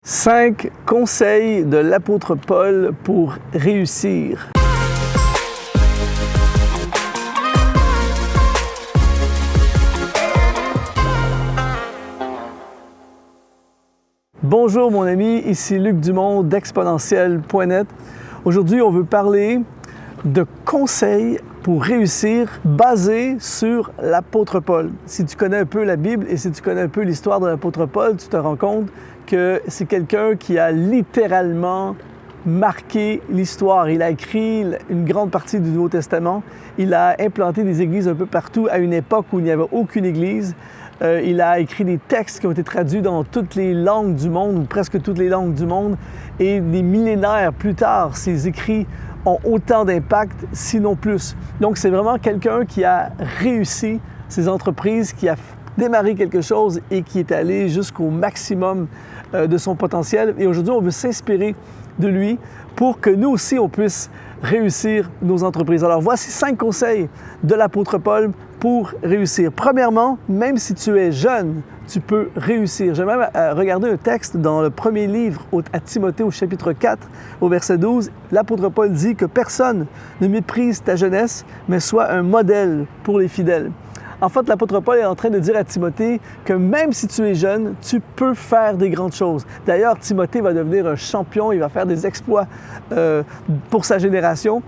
5 conseils de l'apôtre Paul pour réussir. Bonjour mon ami, ici Luc Dumont d'Exponentiel.net. Aujourd'hui, on veut parler de conseils pour réussir basés sur l'apôtre Paul. Si tu connais un peu la Bible et si tu connais un peu l'histoire de l'apôtre Paul, tu te rends compte que c'est quelqu'un qui a littéralement marqué l'histoire. Il a écrit une grande partie du Nouveau Testament. Il a implanté des églises un peu partout à une époque où il n'y avait aucune église. Il a écrit des textes qui ont été traduits dans toutes les langues du monde, ou presque toutes les langues du monde. Et des millénaires plus tard, ses écrits ont autant d'impact, sinon plus. Donc, c'est vraiment quelqu'un qui a réussi ses entreprises, qui a démarré quelque chose et qui est allé jusqu'au maximum de son potentiel. Et aujourd'hui, on veut s'inspirer de lui pour que nous aussi, on puisse réussir nos entreprises. Alors, voici 5 conseils de l'apôtre Paul pour réussir. Premièrement, même si tu es jeune, tu peux réussir. J'ai même regardé un texte dans le premier livre à Timothée au chapitre 4, au verset 12. L'apôtre Paul dit que personne ne méprise ta jeunesse, mais sois un modèle pour les fidèles. En fait, l'apôtre Paul est en train de dire à Timothée que même si tu es jeune, tu peux faire des grandes choses. D'ailleurs, Timothée va devenir un champion, il va faire des exploits pour sa génération.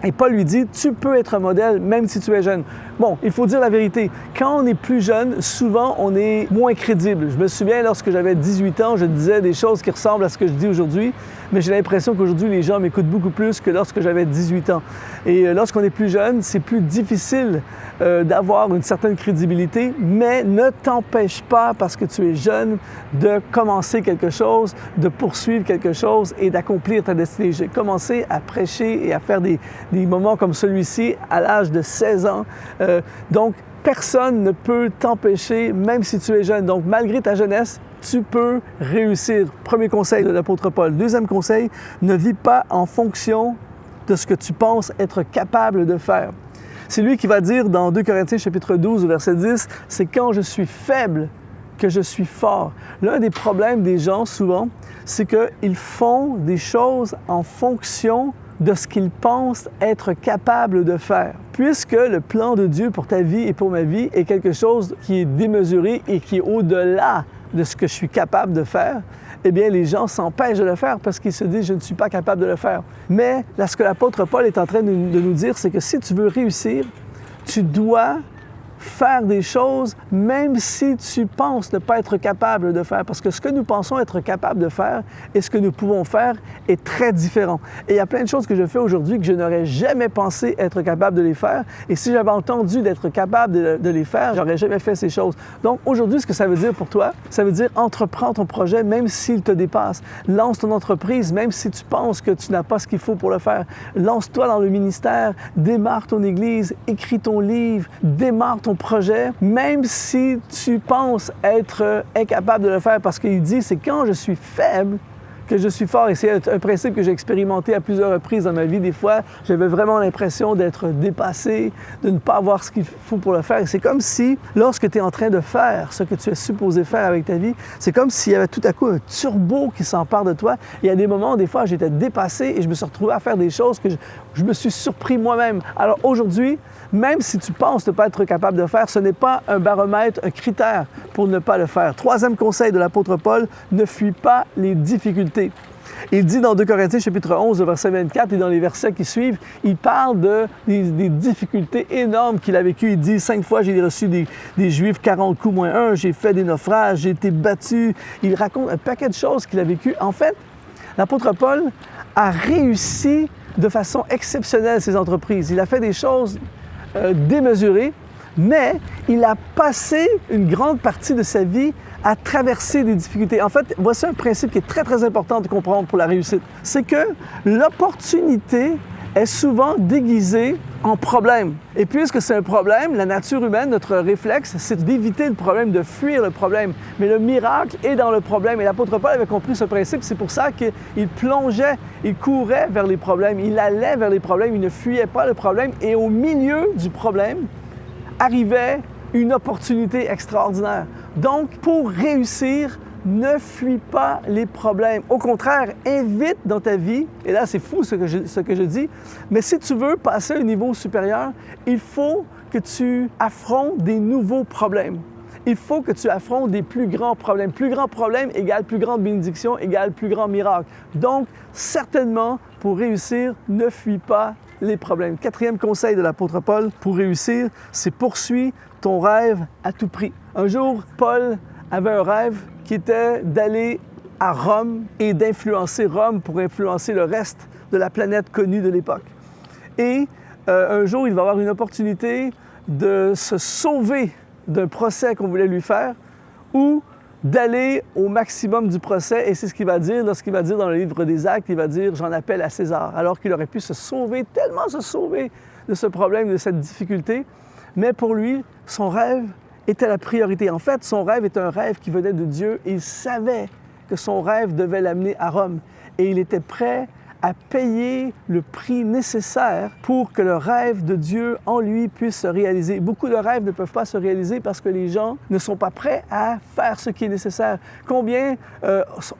Et Paul lui dit, tu peux être un modèle même si tu es jeune. Bon, il faut dire la vérité. Quand on est plus jeune, souvent, on est moins crédible. Je me souviens, lorsque j'avais 18 ans, je disais des choses qui ressemblent à ce que je dis aujourd'hui, mais j'ai l'impression qu'aujourd'hui, les gens m'écoutent beaucoup plus que lorsque j'avais 18 ans. Et lorsqu'on est plus jeune, c'est plus difficile d'avoir une certaine crédibilité, mais ne t'empêche pas, parce que tu es jeune, de commencer quelque chose, de poursuivre quelque chose et d'accomplir ta destinée. J'ai commencé à prêcher et à faire des moments comme celui-ci à l'âge de 16 ans. Donc, personne ne peut t'empêcher, même si tu es jeune. Donc, malgré ta jeunesse, tu peux réussir. Premier conseil de l'apôtre Paul. Deuxième conseil, ne vis pas en fonction de ce que tu penses être capable de faire. C'est lui qui va dire dans 2 Corinthiens chapitre 12, verset 10, « C'est quand je suis faible que je suis fort. » L'un des problèmes des gens, souvent, c'est qu'ils font des choses en fonction de ce qu'ils pensent être capables de faire. Puisque le plan de Dieu pour ta vie et pour ma vie est quelque chose qui est démesuré et qui est au-delà de ce que je suis capable de faire, eh bien, les gens s'empêchent de le faire parce qu'ils se disent « je ne suis pas capable de le faire ». Mais là, ce que l'apôtre Paul est en train de nous dire, c'est que si tu veux réussir, tu dois faire des choses même si tu penses ne pas être capable de faire. Parce que ce que nous pensons être capable de faire et ce que nous pouvons faire est très différent. Et il y a plein de choses que je fais aujourd'hui que je n'aurais jamais pensé être capable de les faire. Et si j'avais entendu d'être capable de les faire, j'aurais jamais fait ces choses. Donc aujourd'hui, ce que ça veut dire pour toi, ça veut dire entreprends ton projet même s'il te dépasse. Lance ton entreprise même si tu penses que tu n'as pas ce qu'il faut pour le faire. Lance-toi dans le ministère, démarre ton église, écris ton livre, démarre ton projet, même si tu penses être incapable de le faire, parce qu'il dit, c'est quand je suis faible que je suis fort. Et c'est un principe que j'ai expérimenté à plusieurs reprises dans ma vie. Des fois, j'avais vraiment l'impression d'être dépassé, de ne pas avoir ce qu'il faut pour le faire. Et c'est comme si, lorsque tu es en train de faire ce que tu es supposé faire avec ta vie, c'est comme s'il y avait tout à coup un turbo qui s'empare de toi. Il y a des moments, des fois, j'étais dépassé et je me suis retrouvé à faire des choses que je me suis surpris moi-même. Alors aujourd'hui, même si tu penses ne pas être capable de faire, ce n'est pas un baromètre, un critère pour ne pas le faire. Troisième conseil de l'apôtre Paul, ne fuis pas les difficultés. Il dit dans 2 Corinthiens chapitre 11, verset 24 et dans les versets qui suivent, il parle des difficultés énormes qu'il a vécues. Il dit, 5 fois j'ai reçu des Juifs, 40 coups moins 1, j'ai fait des naufrages, j'ai été battu. Il raconte un paquet de choses qu'il a vécues. En fait, l'apôtre Paul a réussi de façon exceptionnelle ses entreprises. Il a fait des choses démesurées, mais il a passé une grande partie de sa vie à traverser des difficultés. En fait, voici un principe qui est très, très important de comprendre pour la réussite. C'est que l'opportunité est souvent déguisée en problème. Et puisque c'est un problème, la nature humaine, notre réflexe, c'est d'éviter le problème, de fuir le problème. Mais le miracle est dans le problème. Et l'apôtre Paul avait compris ce principe. C'est pour ça qu'il plongeait, il courait vers les problèmes, il allait vers les problèmes, il ne fuyait pas le problème. Et au milieu du problème arrivait une opportunité extraordinaire. Donc, pour réussir, Ne fuis pas les problèmes. Au contraire, invite dans ta vie, et là c'est fou ce que je dis, mais si tu veux passer à un niveau supérieur, il faut que tu affrontes des nouveaux problèmes. Il faut que tu affrontes des plus grands problèmes. Plus grand problème égale plus grande bénédiction égale plus grand miracle. Donc, certainement, pour réussir, ne fuis pas les problèmes. Quatrième conseil de l'apôtre Paul pour réussir, c'est poursuis ton rêve à tout prix. Un jour, Paul avait un rêve qui était d'aller à Rome et d'influencer Rome pour influencer le reste de la planète connue de l'époque. Et un jour, il va avoir une opportunité de se sauver d'un procès qu'on voulait lui faire ou d'aller au maximum du procès. Et c'est ce qu'il va dire lorsqu'il va dire dans le livre des Actes, il va dire « J'en appelle à César », alors qu'il aurait pu se sauver, tellement se sauver de ce problème, de cette difficulté. Mais pour lui, son rêve était la priorité. En fait, son rêve était un rêve qui venait de Dieu et il savait que son rêve devait l'amener à Rome. Et il était prêt à payer le prix nécessaire pour que le rêve de Dieu en lui puisse se réaliser. Beaucoup de rêves ne peuvent pas se réaliser parce que les gens ne sont pas prêts à faire ce qui est nécessaire. Combien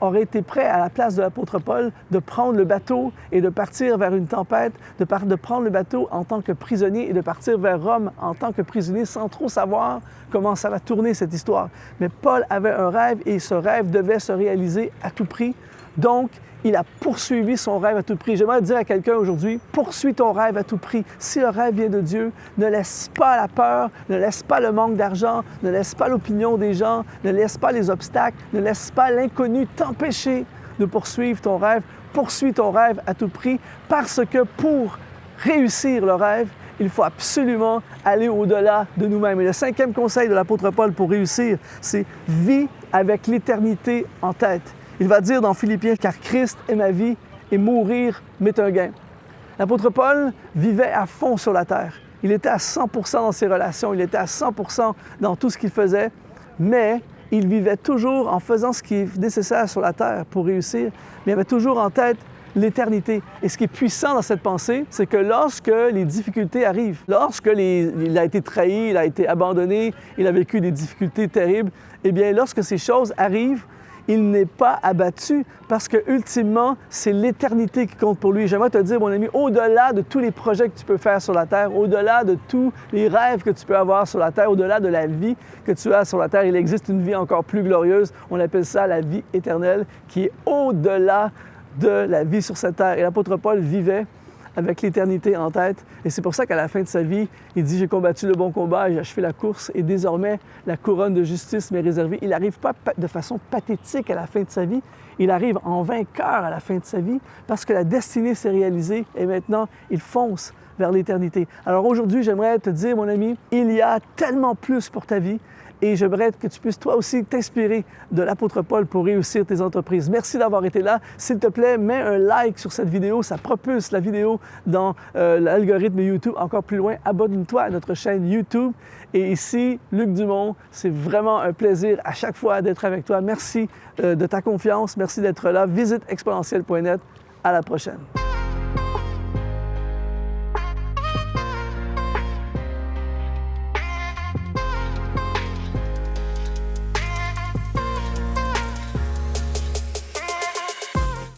auraient été prêts à la place de l'apôtre Paul de prendre le bateau et de partir vers une tempête, de prendre le bateau en tant que prisonnier et de partir vers Rome en tant que prisonnier sans trop savoir comment ça va tourner cette histoire. Mais Paul avait un rêve et ce rêve devait se réaliser à tout prix. Donc, il a poursuivi son rêve à tout prix. J'aimerais dire à quelqu'un aujourd'hui, poursuis ton rêve à tout prix. Si le rêve vient de Dieu, ne laisse pas la peur, ne laisse pas le manque d'argent, ne laisse pas l'opinion des gens, ne laisse pas les obstacles, ne laisse pas l'inconnu t'empêcher de poursuivre ton rêve. Poursuis ton rêve à tout prix parce que pour réussir le rêve, il faut absolument aller au-delà de nous-mêmes. Et le cinquième conseil de l'apôtre Paul pour réussir, c'est « vis avec l'éternité en tête ». Il va dire dans Philippiens « Car Christ est ma vie et mourir m'est un gain ». L'apôtre Paul vivait à fond sur la terre. Il était à 100% dans ses relations, il était à 100% dans tout ce qu'il faisait, mais il vivait toujours en faisant ce qui est nécessaire sur la terre pour réussir, mais il avait toujours en tête l'éternité. Et ce qui est puissant dans cette pensée, c'est que lorsque les difficultés arrivent, il a été trahi, il a été abandonné, il a vécu des difficultés terribles, eh bien, lorsque ces choses arrivent, il n'est pas abattu parce que, ultimement, c'est l'éternité qui compte pour lui. J'aimerais te dire, mon ami, au-delà de tous les projets que tu peux faire sur la terre, au-delà de tous les rêves que tu peux avoir sur la terre, au-delà de la vie que tu as sur la terre, il existe une vie encore plus glorieuse. On appelle ça la vie éternelle, qui est au-delà de la vie sur cette terre. Et l'apôtre Paul vivait avec l'éternité en tête. Et c'est pour ça qu'à la fin de sa vie, il dit « J'ai combattu le bon combat, j'ai achevé la course et désormais la couronne de justice m'est réservée. » Il n'arrive pas de façon pathétique à la fin de sa vie, il arrive en vainqueur à la fin de sa vie parce que la destinée s'est réalisée et maintenant il fonce vers l'éternité. Alors aujourd'hui, j'aimerais te dire, mon ami, il y a tellement plus pour ta vie. Et j'aimerais que tu puisses toi aussi t'inspirer de l'apôtre Paul pour réussir tes entreprises. Merci d'avoir été là. S'il te plaît, mets un like sur cette vidéo. Ça propulse la vidéo dans l'algorithme YouTube encore plus loin. Abonne-toi à notre chaîne YouTube. Et ici, Luc Dumont, c'est vraiment un plaisir à chaque fois d'être avec toi. Merci de ta confiance. Merci d'être là. Visite exponentiel.net. À la prochaine.